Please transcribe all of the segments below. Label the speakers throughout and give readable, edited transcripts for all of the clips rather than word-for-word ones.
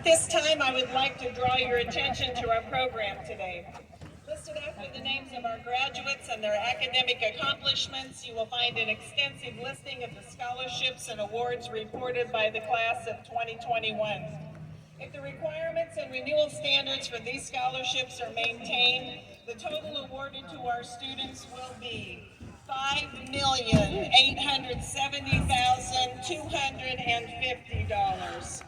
Speaker 1: At this time, I would like to draw your attention to our program today. Listed after the names of our graduates and their academic accomplishments, you will find an extensive listing of the scholarships and awards reported by the class of 2021. If the requirements and renewal standards for these scholarships are maintained, the total awarded to our students will be $5,870,250.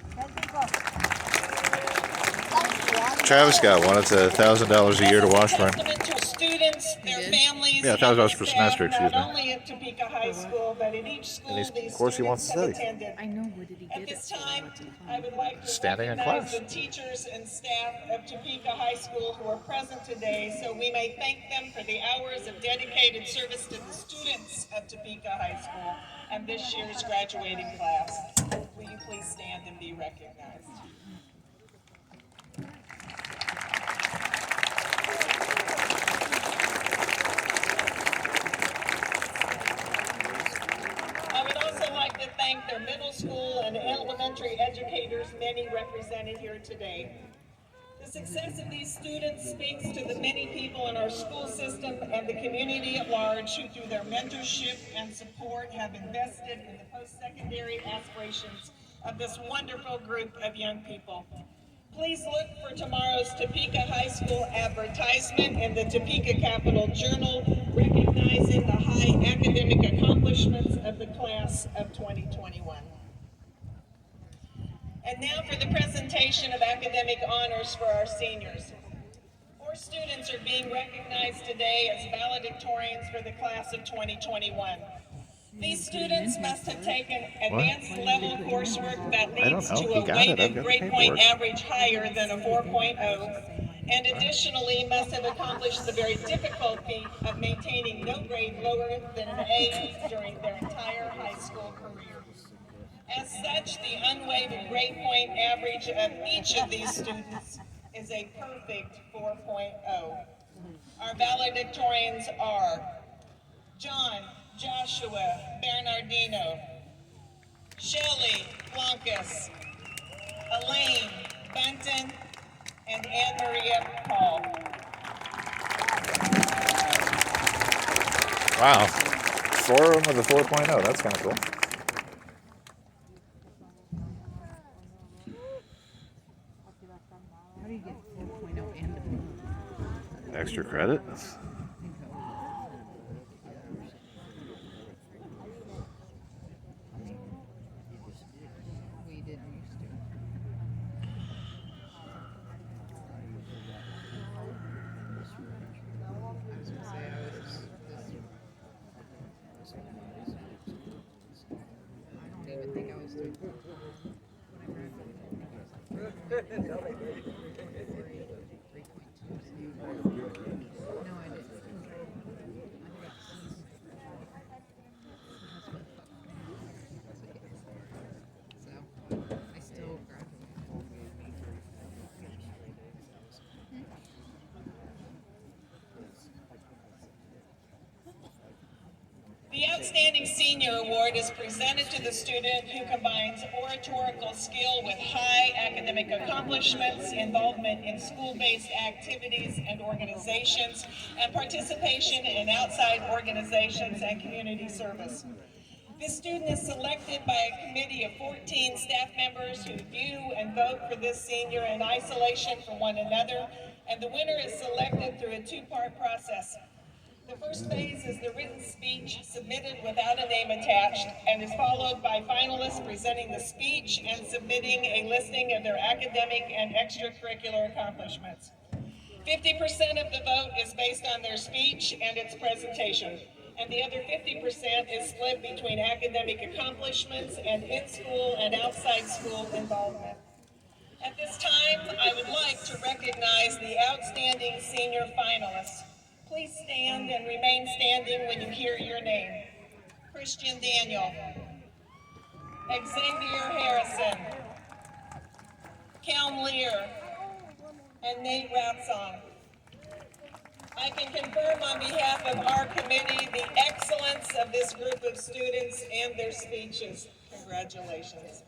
Speaker 2: Travis got one. It's $1,000 a year to Washburn.
Speaker 1: Students, their families,
Speaker 2: yeah, $1,000 per semester. Excuse me.
Speaker 1: Not only at Topeka High School, but at each school these
Speaker 2: course he wants to study.
Speaker 1: attended.
Speaker 3: I know. Where did he get
Speaker 1: At this
Speaker 3: it?
Speaker 1: time, I would like to
Speaker 2: Standing in
Speaker 1: recognize
Speaker 2: class.
Speaker 1: the teachers and staff of Topeka High School who are present today, so we may thank them for the hours of dedicated service to the students of Topeka High School and this year's graduating class. Will you please stand and be recognized? Thank their middle school and elementary educators, many represented here today. The success of these students speaks to the many people in our school system and the community at large who, through their mentorship and support, have invested in the post-secondary aspirations of this wonderful group of young people. Please look for tomorrow's Topeka High School advertisement in the Topeka Capital Journal, recognizing the high academic accomplishments of the class of 2021. And now for the presentation of academic honors for our seniors. 4 students are being recognized today as valedictorians for the class of 2021. These students must have taken advanced level coursework that leads to a weighted grade point average higher than a 4.0, and additionally must have accomplished the very difficult feat of maintaining no grade lower than an A during their entire high school career. As such, the unweighted grade point average of each of these students is a perfect 4.0. Our valedictorians are John Joshua Bernardino, Shelley Blancas, Elaine Benton, and Anne Maria Paul.
Speaker 2: Wow. 4 of them with a 4.0. That's kind of cool.
Speaker 3: How do you get 4.0 and
Speaker 2: Extra credit?
Speaker 3: we didn't used to? I was gonna say I was I don't even think I was doing when I graduated. 3.2. No, I didn't. So I still graduated.
Speaker 1: The Outstanding Senior Award is presented to the student who combines oratorical skill with high academic accomplishments, involvement in school-based activities and organizations, and participation in outside organizations and community service. This student is selected by a committee of 14 staff members who view and vote for this senior in isolation from one another, and the winner is selected through a 2-part process. The first phase is the written speech submitted without a name attached and is followed by finalists presenting the speech and submitting a listing of their academic and extracurricular accomplishments. 50% of the vote is based on their speech and its presentation, and the other 50% is split between academic accomplishments and in-school and outside school involvement. At this time, I would like to recognize the outstanding senior finalists. Please stand and remain standing when you hear your name. Christian Daniel, Xavier Harrison, Kelm Lear, and Nate Ratzon. I can confirm on behalf of our committee the excellence of this group of students and their speeches. Congratulations.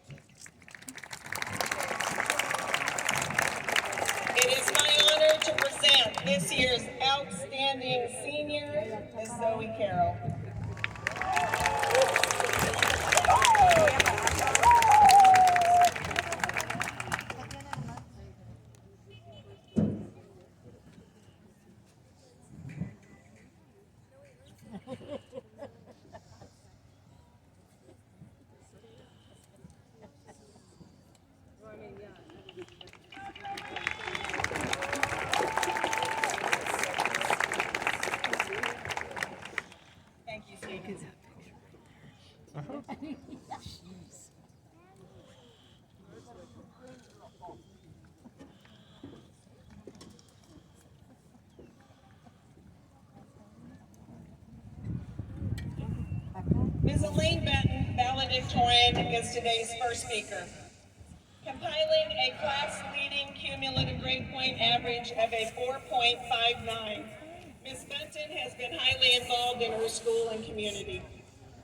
Speaker 1: This year's outstanding senior is Zoe Carroll. Thank you, Steve. Ms. Elaine Benton, valedictorian, is today's first speaker. Compiling a class-leading cumulative grade point average of a 4.59, Ms. Benton has been highly involved in her school and community.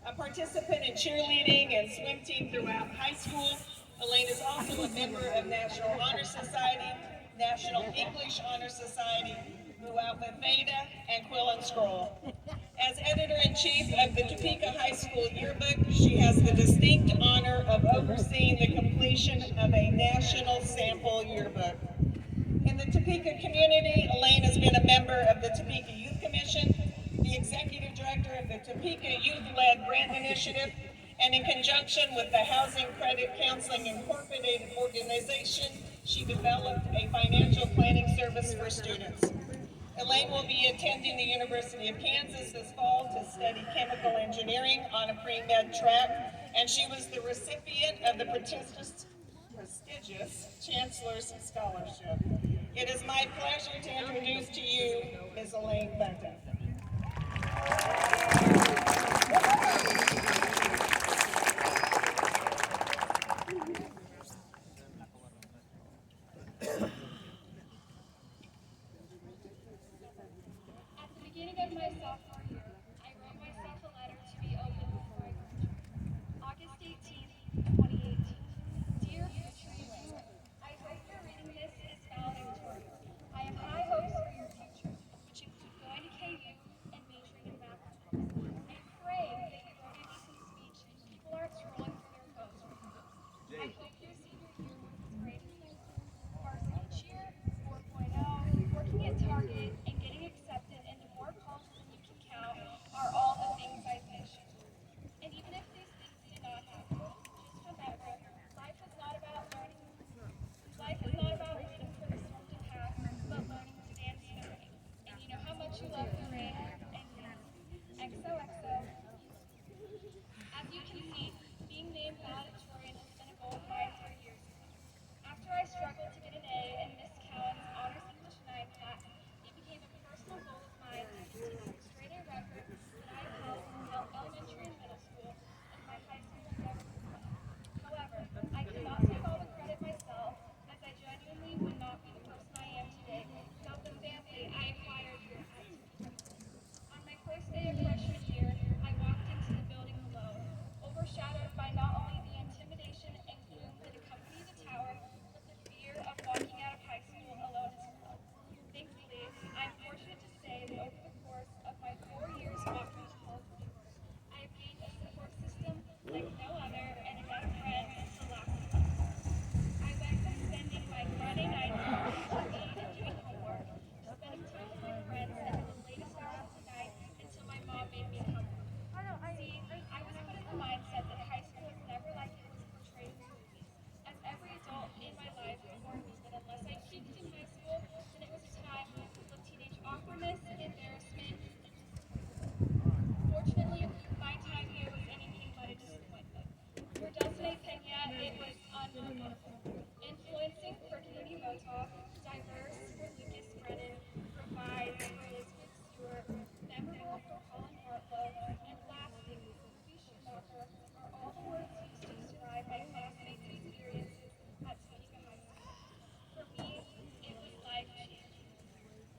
Speaker 1: A participant in cheerleading and swim team throughout high school, Elaine is also a member of National Honor Society, National English Honor Society, Mu Alpha Theta, and Quill and Scroll. As editor-in-chief of the Topeka High School Yearbook, she has the distinct honor of overseeing the completion of a national sample yearbook. In the Topeka community, Elaine has been a member of the Topeka Youth Commission, the executive director of the Topeka Youth-Led Grant Initiative, and in conjunction with the Housing Credit Counseling Incorporated organization, she developed a financial planning service for students. Elaine will be attending the University of Kansas this fall to study chemical engineering on a pre-med track, and she was the recipient of the prestigious Chancellor's Scholarship. It is my pleasure to introduce to you Ms. Elaine Benton.
Speaker 4: At the beginning of my sophomore year, I wrote myself a letter to be opened before I graduate. August 18th, 2018. Dear future you, I hope your reading this is valedictorian. I have high hopes for your future, which include going to KU and majoring in math. I pray that you wrote a decent speech and people aren't scrolling through their phones right now. I hope your senior year was as great as mine. Varsity cheer, 4.0, working at Target, and getting accepted into more colleges than you can count are all the things I wish. And even if these things did not happen, just remember, life is not about learning. Life is not about waiting for the storm to pass, but learning to dance in the rain. And you know how much you love the rain and me. XOXO. As you can see, being named valedictorian has been a goal of mine for years now. After I struggled to get an A in Miss Cowan's Honors English 9 class, it became a personal goal of mine to continue the straight A record that I have held throughout elementary and middle school and my high school endeavors as well. However, I cannot take all the credit myself, as I genuinely would not be the person I am today without the family I acquired here at Topeka. On my first day of freshman year, I walked into the building alone, overshadowed by not only the intimidation and gloom that accompany the tower, but the fear of walking out of high school alone as well. Thankfully, I'm fortunate to say that over the course of my 4 years walking the halls of doors, I have gained a support system like no other and enough friends to last a lifetime. I went from spending my Friday nights watching TV and doing homework to spending time with my friends until the latest hours of the night until my mom made me come home. See, I was put in the mindset that high school is never like it was portrayed in the movies, as every adult in my life warned me that unless I peaked in high school, then it was a time of teenage awkwardness, embarrassment, and disappointment. Fortunately, my time here was anything but a disappointment. For Dulcinea Pena, it was unforgettable. Influencing for Katie Motoff, diverse for Lucas Brennan, provides for Elizabeth Stewart, memorable for Colin Hartlow, and lasting for Louis Schumacher are all the words used to describe my classmates' experiences at Topeka High School. For me, it was life-changing.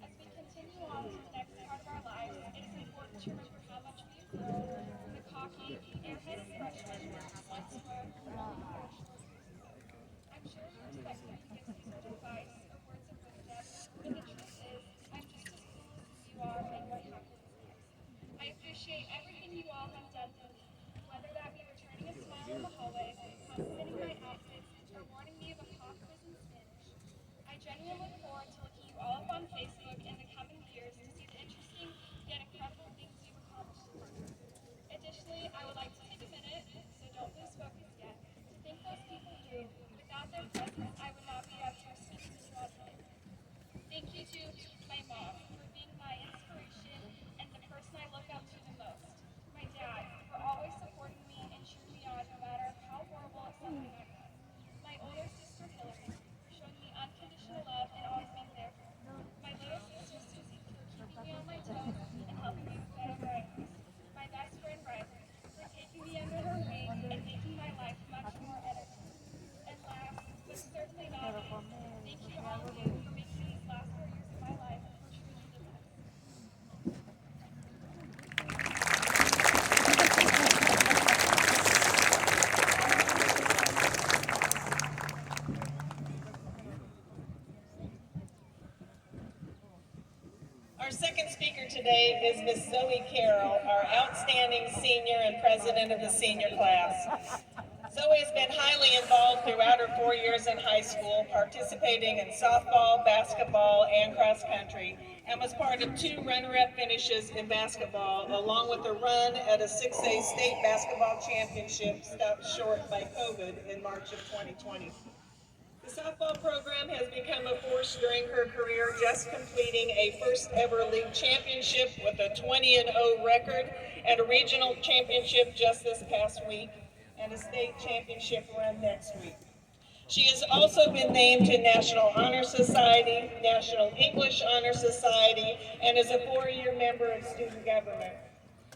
Speaker 4: As we continue on to the next part of our lives, it is important to remember how much we have grown from the cocky, airheaded freshmen we once were only 4 short years ago. I'm sure you expect me to give some sort of advice or words of wisdom, but the truth is, I'm just appreciate everything you all have done for me, whether that be returning a smile in the hallway, complimenting my outfits, or warning me of a pop quiz in Spanish. I genuinely look forward to looking you all up on Facebook in the coming years to see the interesting yet incredible things you've accomplished in life. Additionally, I would like to take a minute, so don't lose focus yet, to thank those people who, without their presence, I would not be able to speak to you all today. Thank you to my mom for being my inspiration and the person I look up to the most. My dad for always supporting me and cheering me on no matter how horrible something I was. My older sister Hillary for showing me unconditional love and always being there for me. My little sister Susie for keeping me on my toes and helping me with better writings. My best friend Riley for taking me under her wing and making my life much more entertaining. And last, but certainly not least, thank you all of you for making these last 4 years of my life for truly the best.
Speaker 1: Our second speaker today is Miss Zoe Carroll, our outstanding senior and president of the senior class. Zoe has been highly involved throughout her 4 years in high school, participating in softball, basketball, and cross country, and was part of 2 runner-up finishes in basketball, along with a run at a 6A state basketball championship stopped short by COVID in March of 2020. The softball program has become a force during her career, just completing a first ever league championship with a 20-0 record and a regional championship just this past week and a state championship run next week. She has also been named to National Honor Society, National English Honor Society, and is a 4-year member of student government.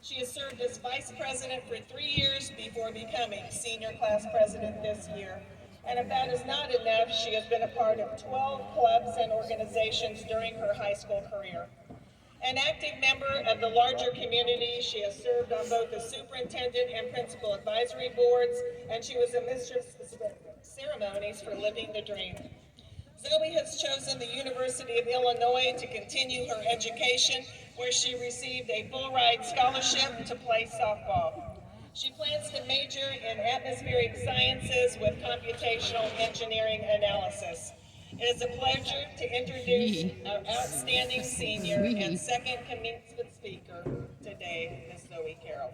Speaker 1: She has served as vice president for 3 years before becoming senior class president this year. And if that is not enough, she has been a part of 12 clubs and organizations during her high school career. An active member of the larger community, she has served on both the superintendent and principal advisory boards, and she was a mistress of ceremonies for Living the Dream. Zoe has chosen the University of Illinois to continue her education, where she received a full-ride scholarship to play softball. She plans to major in atmospheric sciences with computational engineering analysis. It is a pleasure to introduce our outstanding senior and second commencement speaker today, Ms. Zoe Carroll.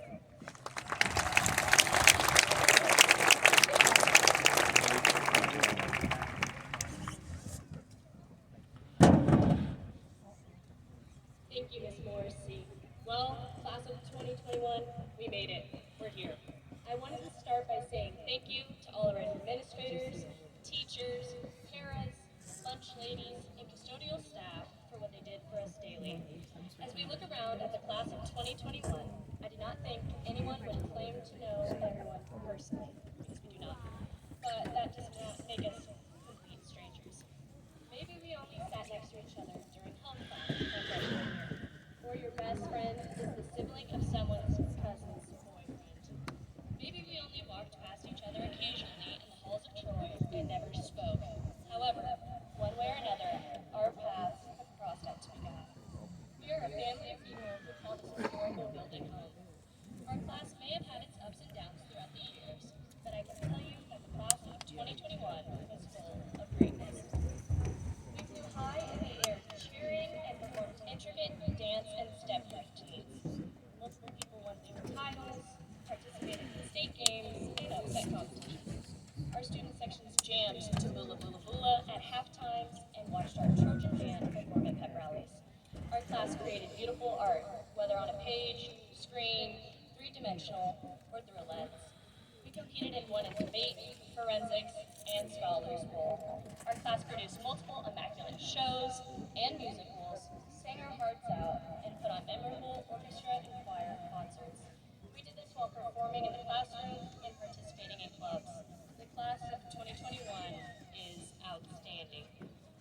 Speaker 5: Thank you, Ms. Morrissey. Well, class of 2021, we made it. We're here. I wanted to start by saying thank you to all of our administrators, teachers, paras, lunch ladies, and custodial staff for what they did for us daily. As we look around at the class of 2021, I do not think anyone would claim to know everyone personally, because we do not. But that does not make us complete strangers. Maybe we only sat next to each other during home class my freshman year. Or your best friend is the sibling of someone's cousin's boyfriend. Maybe we only walked past each other occasionally in the halls of Troy and never spoke. However, one way or another, our paths have crossed at Topeka. We are a family of people who call this historical building home. Our class may have had its ups and downs throughout the years, but I can tell you that the class of 2021 was full of greatness. We flew high in the air, cheering and performed intricate dance and step routines. Multiple people won their titles, participated in state games, and upset competitions. Our student sections jammed to Bula Bula Bula at half times and watched our Trojan band perform at pep rallies. Our class created beautiful art, whether on a page, screen, three-dimensional, or through a lens. We competed and won in debate, forensics, and Scholars Bowl. Our class produced multiple immaculate shows and musicals, sang our hearts out, and put on memorable orchestra and choir concerts. We did this while performing in the classroom and participating in clubs. The class of 2021 is outstanding.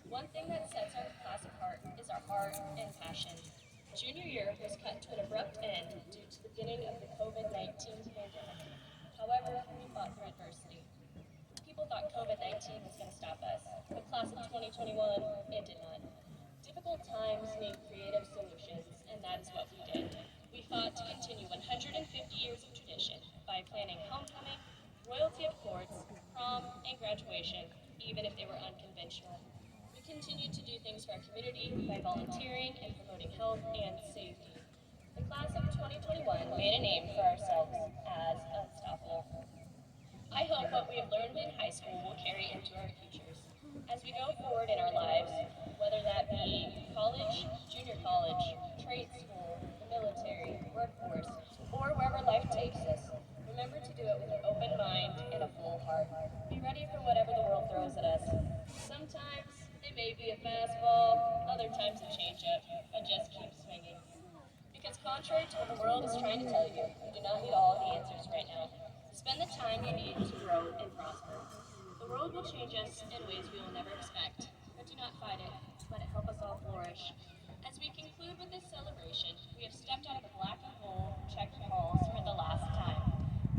Speaker 5: One thing that sets our class apart is our heart and passion. Junior year was cut to an abrupt end due to the beginning of the COVID-19 pandemic. However, we fought through adversity. People thought COVID-19 was going to stop us. The class of 2021, it did not. Difficult times need creative solutions, and that is what we did. We fought to continue 100% 150 years of tradition by planning homecoming, royalty of courts, prom, and graduation, even if they were unconventional. We continued to do things for our community by volunteering and promoting health and safety. The class of 2021 made a name for ourselves as unstoppable. I hope what we have learned in high school will carry into our futures. As we go forward in our lives, whether that be college, junior college, trade school, the military, workforce, or wherever life takes us, remember to do it with an open mind and a full heart. Be ready for whatever the world throws at us. Sometimes it may be a fastball, other times a changeup, and just keep swinging. Because contrary to what the world is trying to tell you, you do not need all of the answers right now. Spend the time you need to grow and prosper. The world will change us in ways we will never expect, but do not fight it. Let it help us all flourish. As we conclude with this celebration, we have stepped out of the black and gold checkered halls for the last time.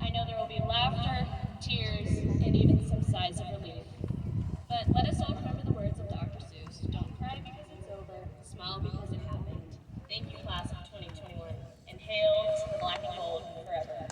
Speaker 5: I know there will be laughter, tears, and even some sighs of relief. But let us all remember the words of Dr. Seuss. Don't cry because it's over, smile because it happened. Thank you, class of 2021, and hail to the black and gold forever.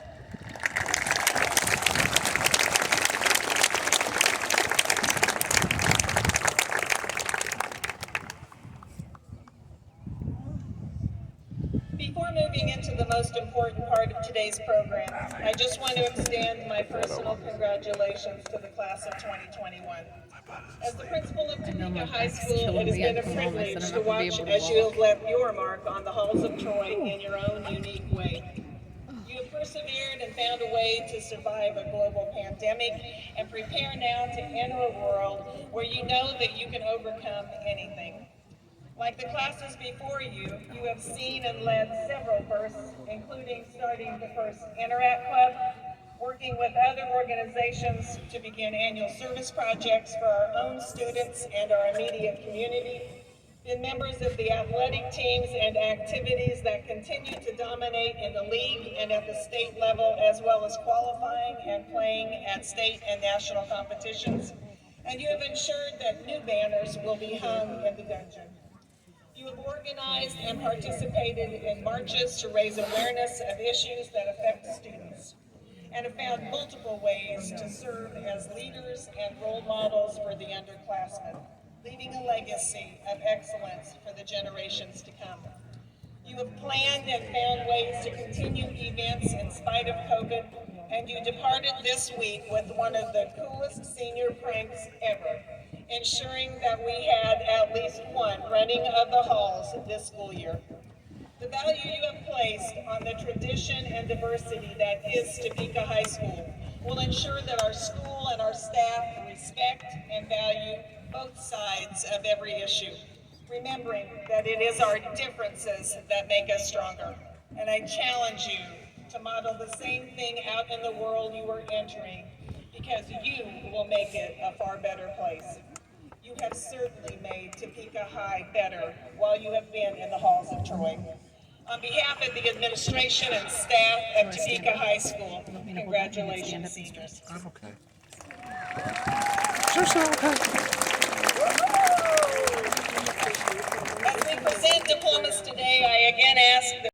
Speaker 1: Before moving into the most important part of today's program, I just want to extend my personal congratulations to the class of 2021. As the principal of Topeka High School, it has been a privilege to watch as you have left your mark on the halls of Troy in your own unique way. You have persevered and found a way to survive a global pandemic and prepare now to enter a world where you know that you can overcome anything. Like the classes before you, you have seen and led several firsts, including starting the first Interact Club, working with other organizations to begin annual service projects for our own students and our immediate community, been members of the athletic teams and activities that continue to dominate in the league and at the state level, as well as qualifying and playing at state and national competitions. And you have ensured that new banners will be hung in the dungeon. You have organized and participated in marches to raise awareness of issues that affect students, and have found multiple ways to serve as leaders and role models for the underclassmen, leaving a legacy of excellence for the generations to come. You have planned and found ways to continue events in spite of COVID, and you departed this week with one of the coolest senior pranks ever, ensuring that we had at least one running of the halls this school year. The value you have placed on the tradition and diversity that is Topeka High School will ensure that our school and our staff respect and value both sides of every issue, remembering that it is our differences that make us stronger. And I challenge you to model the same thing out in the world you are entering, because you will make it a far better place. You have certainly made Topeka High better while you have been in the halls of Troy. On behalf of the administration and staff of Topeka High School, congratulations, seniors.
Speaker 2: I'm okay. You're so okay.
Speaker 1: As we present diplomas today, I again ask that